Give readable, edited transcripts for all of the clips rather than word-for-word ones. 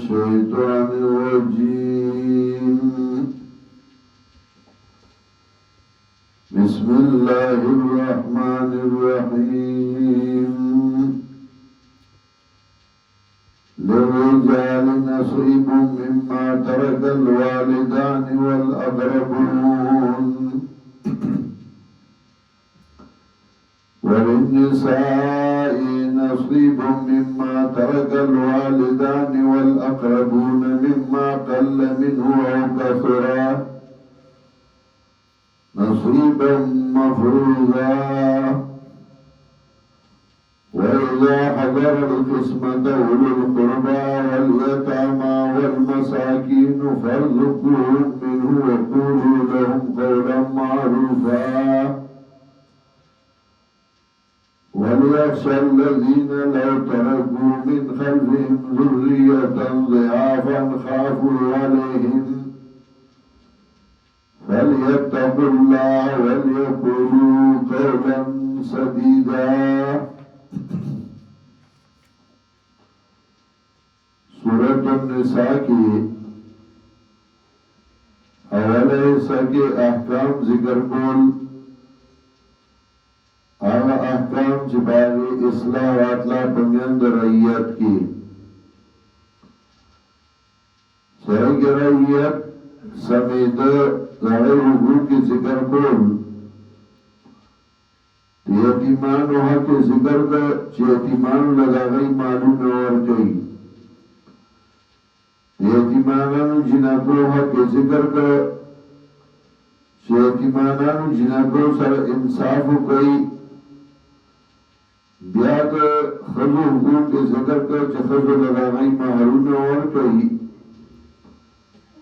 الشيطان الرجيم بسم الله الرحمن الرحيم للرجال نصيب مما ترك الوالدان والأقربون وللنساء نصيب مما ترك الوالدان والأقربون مما قل منه أو كثر نصيبا مفروضا وإذا حضر القسمة أولو القربى واليتامى والمساكين فارزقوهم منه وقولوا لهم قولا معروفا وليخشى الذين لو تركوا من خلفهم ذرية ضعافا خافوا عليهم فليتقوا الله وليقولوا قولا سديدا. سورة النساء کی حوالے حصہ کے احکام ذکر کول آغا احکام چپاگی اصلاح و اطلاع پمیند رعیت کی سرگ رعیت سمید لڑے حقوق کی ذکر کول یتیمان و حق ذکر کا چی یتیمان لگاگئی معلوم اور کئی یتیمانانو جنکو حق ذکر کا چی یتیمانانو جنکو سر انصافو کئی بیا دا خضو حقوق کے ذکر کر چه خضو لگاغی مہرون اور کئی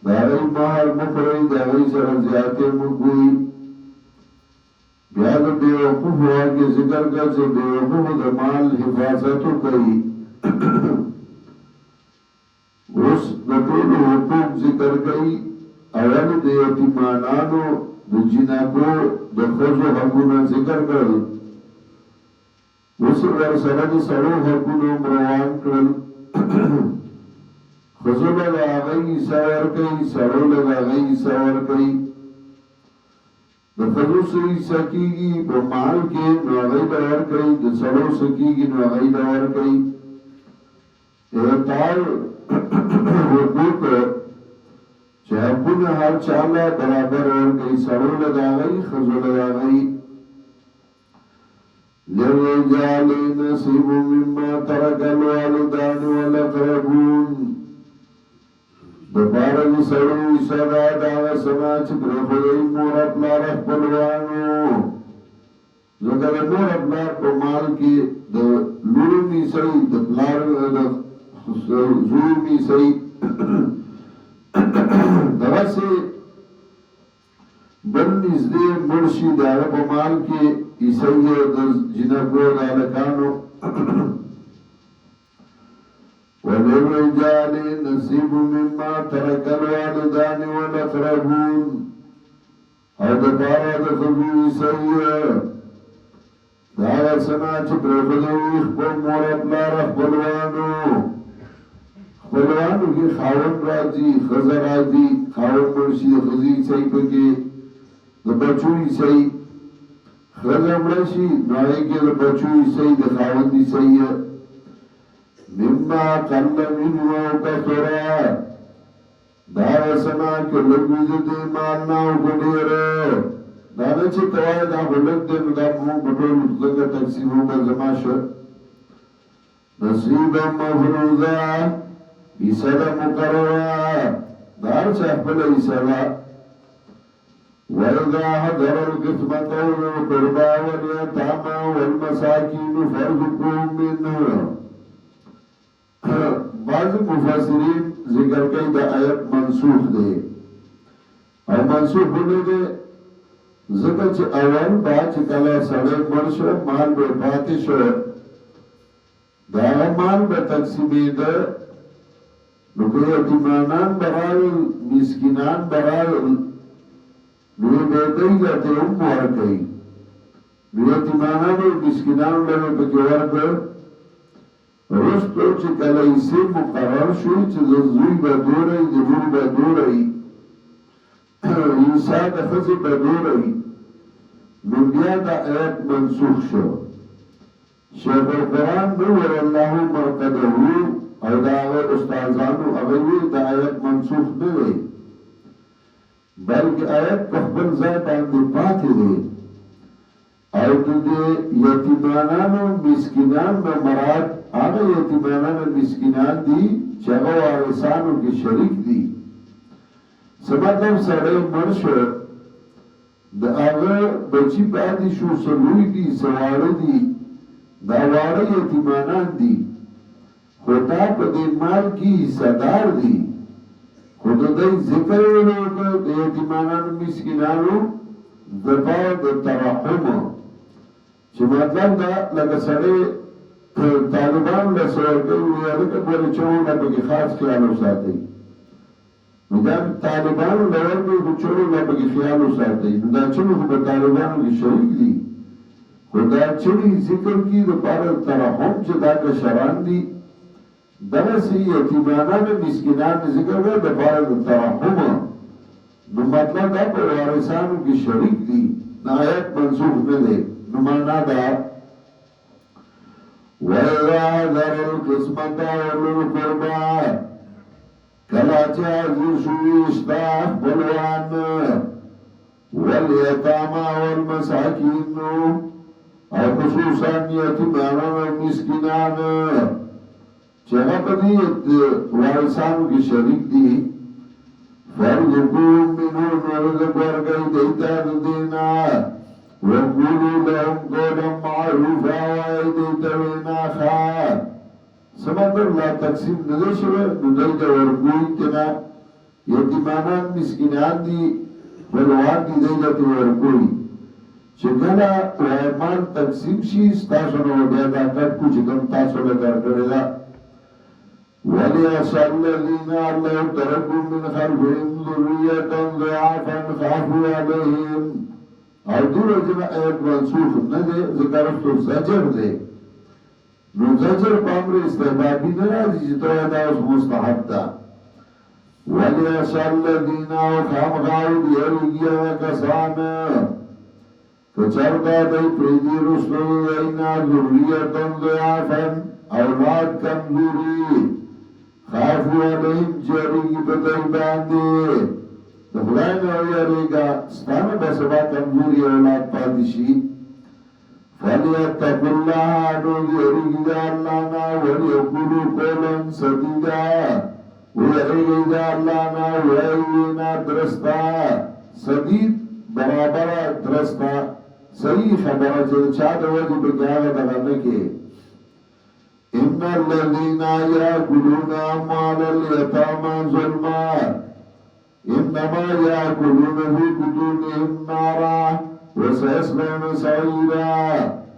داغی مہر مفرئی داغی سر زیادے مگوئی بیا دا بیوقوف ہوا کے ذکر کر چه بیوقوف دا مال حفاظتو کئی اس دا طول حقوق ذکر کئی اول دا یتیمانانو دا جنکو دا خضو حقونا ذکر کر اس ورسلد سرو حقونو مروان کرل خزو لگا آغای ساور کئی سرو لگا آغای ساور کئی دا خزو سری سکیگی با مال کے نو آغای دور کئی دا سرو سکیگی نو آغای دور کئی اعتال حقوق چاہبون ہر چالا برابر اور کئی سرو لگا آغای خزو لگا آغای للرجال نصيب مما ترك الوالدان والأقربون دپارد سڑوی صدا داغ سماچ برخوی مور اپلا رخ پلوانو زکر مور اپلا پمال کی لورمی سئی دپلار زورمی سئی دغا سے بل نزدے مرشی داغ پمال کی عیسیہ جنکو دالکانو وللرجال نصیب مما ترک الوالدان والاقربون او دپارا دخلو عیسیہ داغا سنا چپرخدوی خبر مور اپلا رخبلوانو خبلوانو کی خاون راجی خزر راجی خاون مرشی خزی عیسی پکی دبچو عیسی خزم رشی نوائے کے بچو عیسی دخاون عیسی مما قل منو کثرا داغ سنا کے لگوز دے مالناو گنیر دانا چه کوای دا غلق دے دا مون بطول لگا تقسیمو کا زماش نصیبا مفروضا عیسیٰ مقررا دار چاہپل عیسیٰ وَإِذَا حَضَرَ الْقِسْمَةَ أُولُو الْقُرْبَى وَالْيَتَامَى وَالْمَسَاكِينُ فَارْزُقُوهُم مِّنْهُ بعض مفسرین ذکر کئی دا آیت منسوخ دے اور منسوخ ہونے دے ذکر چی اول با چی کلا سڑے مرشو مال بے پاتشو دا مال بے تقسیمی دا نکو یتیمانان برال مسکنان برال نوی بیدئی جاتے مور کئی نوی یتیمانان و مسکنان لگو پکی ورکو رستو چې کله یې مقرر شو چې د زوی به دوره د لور به دوره عیسی د ښځې به دوره نو بیا دا آیت منسوخ شو. شیخ القرآن نور الله مرقده او دا هغه استادانو هغه وی دا آیت منسوخ نه دی بلکې آیت په خپل ځای باندې پاتې دی او د یتیمانانو مسکینان نه مراد هغه یتیمانان مسکینان دي چې هغه وارثانو کې شریک دي. څه مطلب سړی مړ شو د هغه بچی پاتې شو څه لوی دي څه واړه دي دا واړه یتیمانان دي خو دا په دې مال کې حصه‌دار دي خو د دوی ذکر یې وکړ د یتیمانانو مسکینانو دپاره د ترحم چې مطلب دا لکه سړی طالبان له څه ورکوي وایي هلکه ګورې چړونه پکې خاص خیال وساتئ نو دا طالبانو له ورکوي خو چړو نه پکې خیال وساتئ نو دا چړو خو په طالبانو کې شریک دي خو دا چړې ذکر کي دپاره ترحم چې دا کشران دي دغسې یتیمانان مسکینان ذکر کړه دپاره د ترحم نو مطلب دا په وارثانو کې شریک دي دا آیت منسوخ نه دی نو معنا دا وَإِذَا ذَرَ الْقِسْمَةَ وَالْقُرْبَى کلا چې حاضر شوي شته خپلوان واليتامى والمساکین او خصوصا یتیمانان او مسکینان چې هغه په دې وارثانو کې شریک دي فَارْزُقُوهُم مِّنْهُ رِزْقًا ورکوئ دوی ته د دې نه وَقُولُوا لَهُمْ قَوْلًا مَّعْرُوفًا وایئ دوی ته وینا ښه څه مطلب لا تقسیم نه دی شوی نو دوی ته ورکوئ تېنه یتیمانان مسکینان دي خپلوان دي دوی ته ورکوئ چې کله مال تقسیم شي ستاسو نه بیا دا کټ کو چې کوم تاسو له درکړې ده وَلْيَخْشَ الَّذِينَ لَوْ تَرَكُوا مِنْ خَلْفِهِمْ ذُرِّيَّةً ضِعَافًا خَافُوا عَلَيْهِمْ او دور جنا ایت منسوخ نه دی ذکر تو زجر دی نو زجر په امر استحبابي نه راځي چې ته دا اوس مستحب ده وَلْيَخْشَ الَّذِينَ خَافُوا يَرْجُونَ كَسَانَ فچردا دی پریدی رسول دینا ذریة ضعافا اولاد کمزوری خافو علیهم جریگی بدائی باندی دخلائی نوی علیگا ستانا بسبا کمزوری اولاد پادشی فَلْيَتَّقُ اللَّهَ نوزی علیگی دا اللہ نا وَلْيَقُولُ قَوْلًا سَدِيدًا وَعلیگی دا اللہ نا وَعلینا درستا سدید برابر درستا صحیح خبره چې چا د وجه په کې هغه دغه نه کې ان الذين ياكلون اموال اليتامى ظلما انما ياكلون في بطونهم نارا وسيصلون سعيرا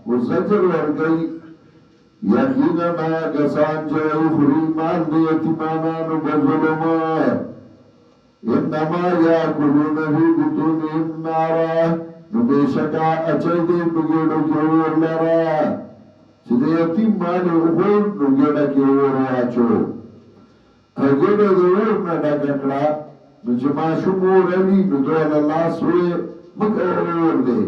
وزجر ورګي یقینا کسان چې خوري مال د یتیمانو په ظلم انما ياكلون في بطونهم نارا نو بشکا اچای دی بگیڑو کی اور لرا چه دی یتیم مالی اخور نو گیڑا کی اور آچو گیڑا دی اور ندا ککڑا نو چه ماشوم اور علی نو دول اللہ سوئے مکا اور دی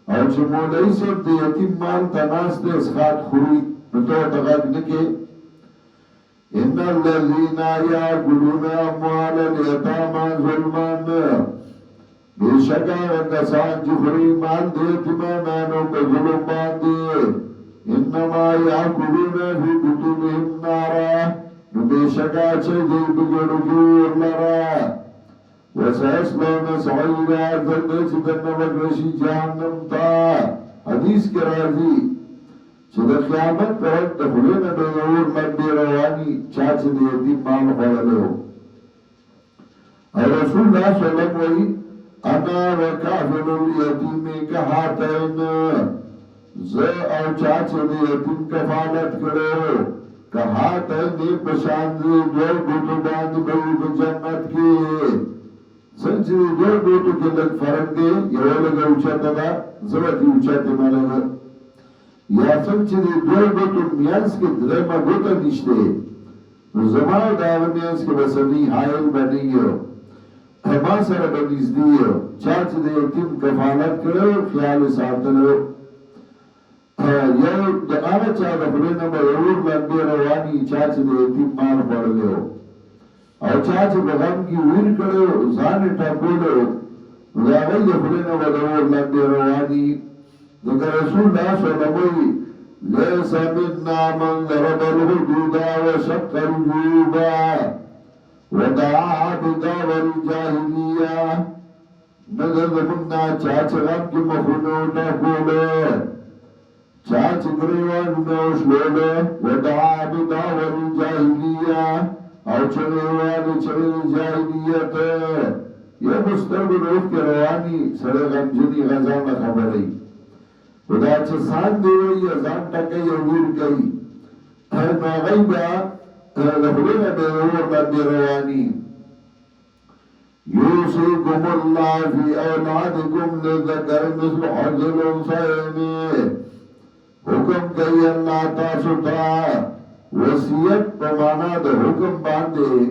او چه مولائی سب دی یتیم مال تناس دی اسخات خوری نو تو تغاق نکے ان الذین یاکلون اموال الیتامی ظلمان بیشکا کسان چې خوري مال د یتیمانو په ظلم باندې انما یاکلون فی بطونهم نارا نو بیشکا چې دوی په ګډو کې اور لرا وسيصلون سعیرا ذل چې دنه ورشي جهنم ته حدیث کې راځي چې د قیامت پر ورځ د خلینو د اور باندې رواني چا چې د یتیم مال خوړلو او رسول الله صلی الله علیه وسلم انا وکافل الیتیم کهاتین زه او چاچه دی یتیم کفالت کرو کهاتین پشاند دور گوتو باندې بھئی په جنت کې څنګه دور گوتو کې لږ فرق دی یو لږ اوچته ده زړه کې اوچته مالګه یا څنګه چې د دوه ګوتو میانس کې درېمه ګوته نشته نو زما او د هغه میانس کې به سني حایل به نه یو ما سره به نږدې یو چا چې د یتیم کفالت کړی خیال یې ساتلو یو د هغه چا د خولې نه به یو اور لاندې رواني چا چې د یتیم مال خوړلی و او چا چې په غم کې ویر کړی و ځان یې ټاکولی و نو د هغوی د خولې نه به د اور لاندې رواني ذکر رسول الله صلی الله علیه وسلم لیس منا من ضرب الحدود وشق الجيوب ودعا بدعوى الجاهليه نظر زمنا چا چې غم کې مخونه وټاکوله چا چې ګریوانونه وشلوله ودعا بدعوى الجاهليه او چغیوانې چغې د جاهلیت یو مسترګو د اوښکې رواني سړی غمجني غذا نه خبروي خدا چې سان دی وي یا ځان ټکوي او ویر کوي نو هغوی به د خولې نه به اور باندې رواني یوصیکم الله فی اولادکم للذکر مثل حظ الانثیین حکم کوي الله تاسو ته وصیت په معنا د حکم باندې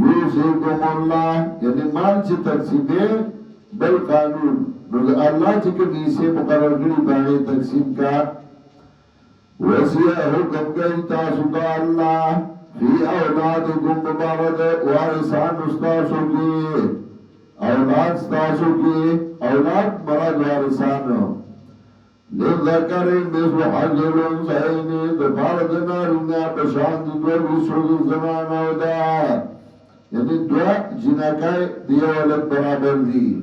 یوصیکم الله یعنی مال چې تقسیمې بل قانون نو الله چې کوم حصے مقرر کړي باندې تقسیم کا وصیت حکم کوي تاسو ته الله فی اولادکم مبارد وارثان استاسو کی اولاد استاسو کی اولاد مراد وارثانو لذکر مثل حظ الانثیین دپاره د نارینه په شان د دوه ویسو د زنانو ده یعنی دوه جنکای د یو ولد برابر دي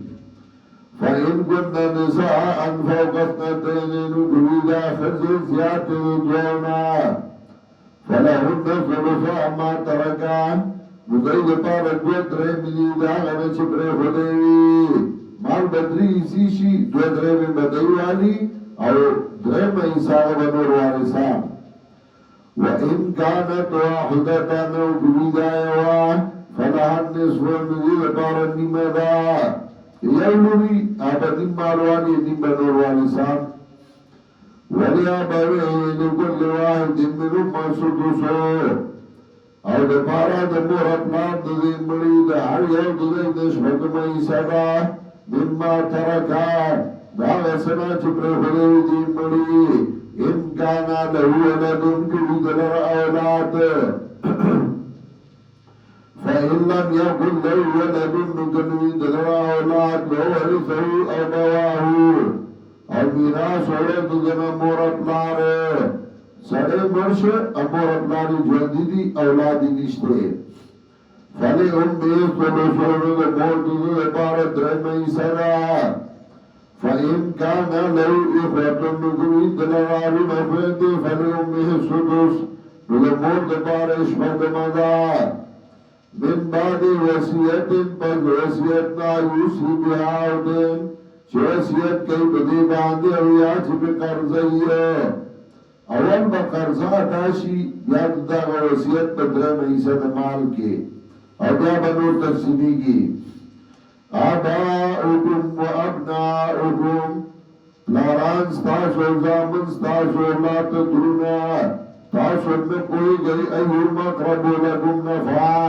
فإن كن نساء فوق اثنتين نجوي دا ښځې زیاتې د دوه فلهن ثلث ما ترک نو دوی دپاره دوه درېیمې دي د هغه نه چې پرېښودی وي مال به درې حصې شي دوه درېیمې به دی والي او درېیمه حصه هغه به نور وارثان وإن كانت واحدة او کوي دا یوه فلها النصف نو دې دپاره نیمه ده یو لوی هغه نیم مال والي نیم به نور وارثان ولأبويه لكل واحد منهما السدس او د پاره د مور پلار د دې مړي د هر یو د دې د شپږمه حصه ده مما ترکا دا وسنا چې پرېښودی دې مړي ان کان له ولد که دلر اولاد فإن لم يكن له ولد نو دلر اولاد وورثه أبواه او میراث اولاد دنا مور پلار سړی مرشه مور پلار ژوندي دي اولاد نشته فلی امه ثلثونو د مور د لپاره درېیمه حصه ده فإن كان له إخوة نګوي دلارو خویندې فلی امه السدس نو د مور دپاره شپږمه ده من بعد وصیت پس وصیت نا یوصي بها او دین چې وصیت کوي په دې باندې او یا چې په قرضه یې اول به قرضه ادا شي یا دغه وصیت په درېیمه حصه د مال کې او بیا به نور تقسیمیږي آباؤکم و ابناؤکم پلاران ستاسو زامن ستاسو لا تدرونه تاسو نه پوهېږئ ایهم اقرب لکم نفعا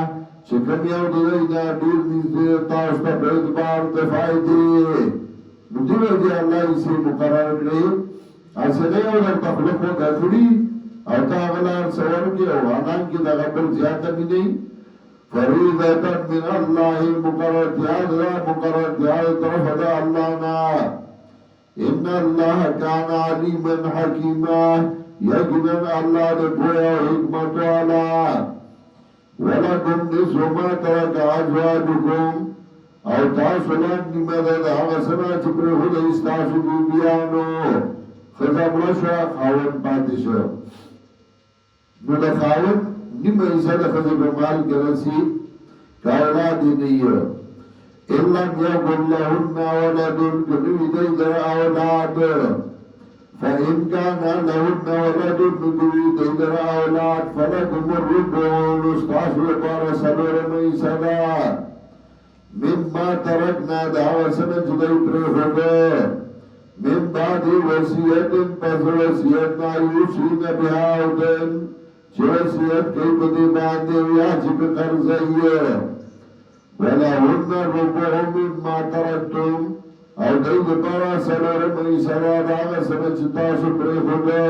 چې کوم یو د دوی نه ډېر نږدې تاسو ته په اعتبار د فایدې نو دې وجې الله یې مقرر کړی اسنه یو درته خوله خوږه کړي او تا هغه لار څه ورکړي او هغه کې دغه بل زیاته مې نه فریضة من الله مقررتها طرف دا الله نا ان الله كان عليما حكيما يقنا الله د پوهه او حکمت والا ولکم نصف ما ترک ازواجکم او تاسو له نیمه ده هغه سنا چې پرېښودی ستاسو بیبیانو ښځه مړه شوه خاوند پاتې شو نو د خاوند نیمه حصه د ښځې په مال کې رسي که اولاد یې نه وي ان لم یکن لهن ولد که نه وي دی در اولاد فإن كان لهن ولد نو که وي دی در اولاد فلکم الربع نو ستاسو لپاره څلورمه حصه ده مما ترکنا د هغه څه نه چې دی پرېښوده من بعد وصیت پس وصیتنا یوصین بها اودن چه وصیت کئی بدی باندے ویا چی پی قرضی ولہن ربع مما ترکتم او دی دپارا سلورم ایسرا داغ سنچتاسو پری خدا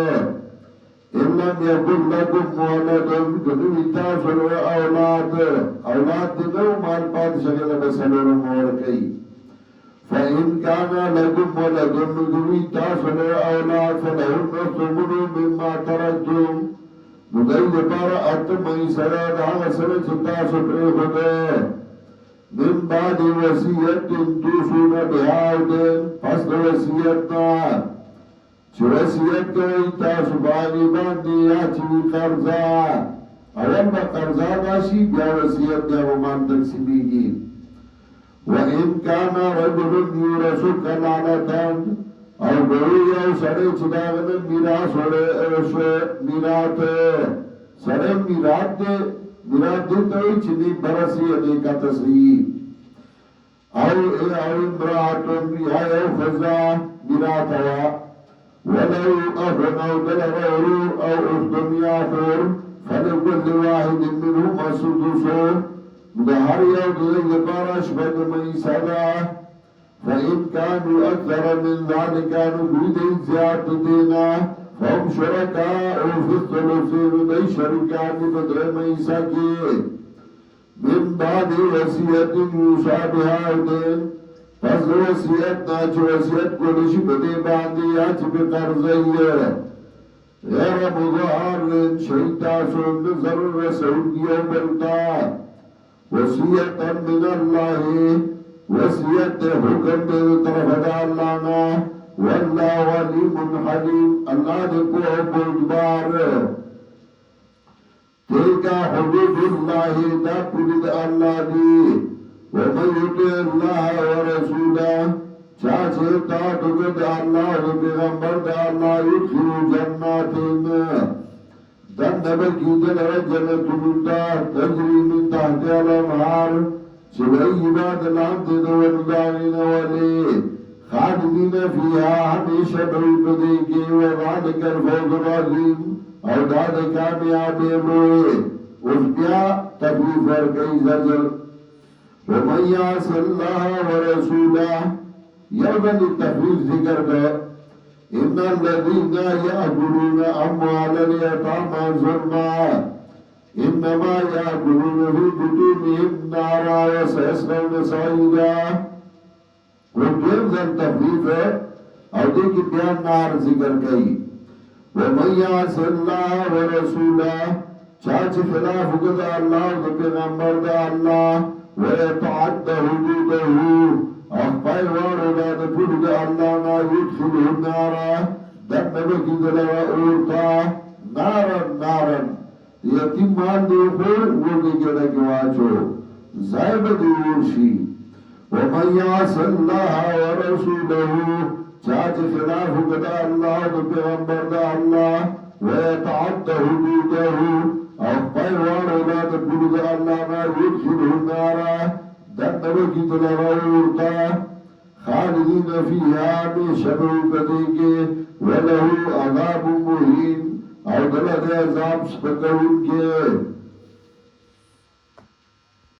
ان لم یکن لکم مولدن کدوی تاسو لو اولاد دیگو مال پات شکل بسلورم مورکی فإن كان لكم ولد ندوي تاسو اولاد فلهم الثمن مما تركتم ندوي لپاره اتم ایسره دا سره چې تاسو پرې خدا من بعد وصیت توصون بها پس د وصیت نه چې وصیت کوي تاسو باندې یا چې قرضا اول به قرضا راشي بیا وصیت بیا ومان تقسیمیږي وَإِن كَانَ رَجُلٌ يُورَثُ كَلَالَةً او گوی یو سڑے چداغن میراث میرات سڑے میرات دے توی چنی برسی انیکا تسری او امراتن یا یو خزا میراتوا ولو اخن او دلغور او اختم یافور فلکل واحد منهم السدسو دهر یو دوی لپاره شپږ مېسه ده فإن كانوا أكثر من ذلك نبيد زيادة دينا فهم شركاء في الثلث ندي شركان بدر مېسه کې من بعد وصیت یوصى بها دین پس وصیت نا چې وصیت کولی شي په دې باندې یا چې په قرض غیر مظهر شیطا سوند ضرور رسول یو بلتا وصیتا من اللہ وصیت حکم دے طرف دا اللہ نا واللہ علیم حلیم اللہ دے کو بردبار تلکا حدود اللہ دا پولد اللہ دی ومن یطع اللہ ورسولہ چاچے تا دگد اللہ و پیغمبر دا اللہ یدخلو جناتین دن نبر کی دل جنت ملتا تجری من تحت الانہار چوئی عباد لام دے دو ندارین والی خالدین فیہا ہمیشہ بلپدے کے وذالک الفوز العظیم اور داد کامیابی لوئے اس بیا تکلیف ورکی زجر ومن یعص اللہ ورسولہ یومن تکلیف ذکر کر ان الذين يأكلون أموال اليتامى ظلما انما يأكلون في بطونهم نارا وسيصلون سعيرا وكيف ذا التخفيف او دې کې بیا نار ذکر کړي ومن يعص الله ورسوله چا چې خلاف وکړي الله او پیغمبر د الله ويتعدى حدوده اخبای وارو دا دا پودو دا اللہ نا یدخلو نارا دن نبکی دلوا اورتا نارن یتیم مان دے خور وردی گڑا کواچو زائب دے ورشی ومن یعص اللہ ورسولہو چاچ خلاف کدا اللہ دا پیغمبر دا اللہ ویتعد حدودہو اخبای وارو دا دا پودو دا اللہ نا یدخلو نارا دن نبکی دلوا اورتا خالدین فیہا ہمیشہ بہکدے کے وَلَهُ عَذَابٌ مُهِينٌ اور دلد عذاب سپکرون کے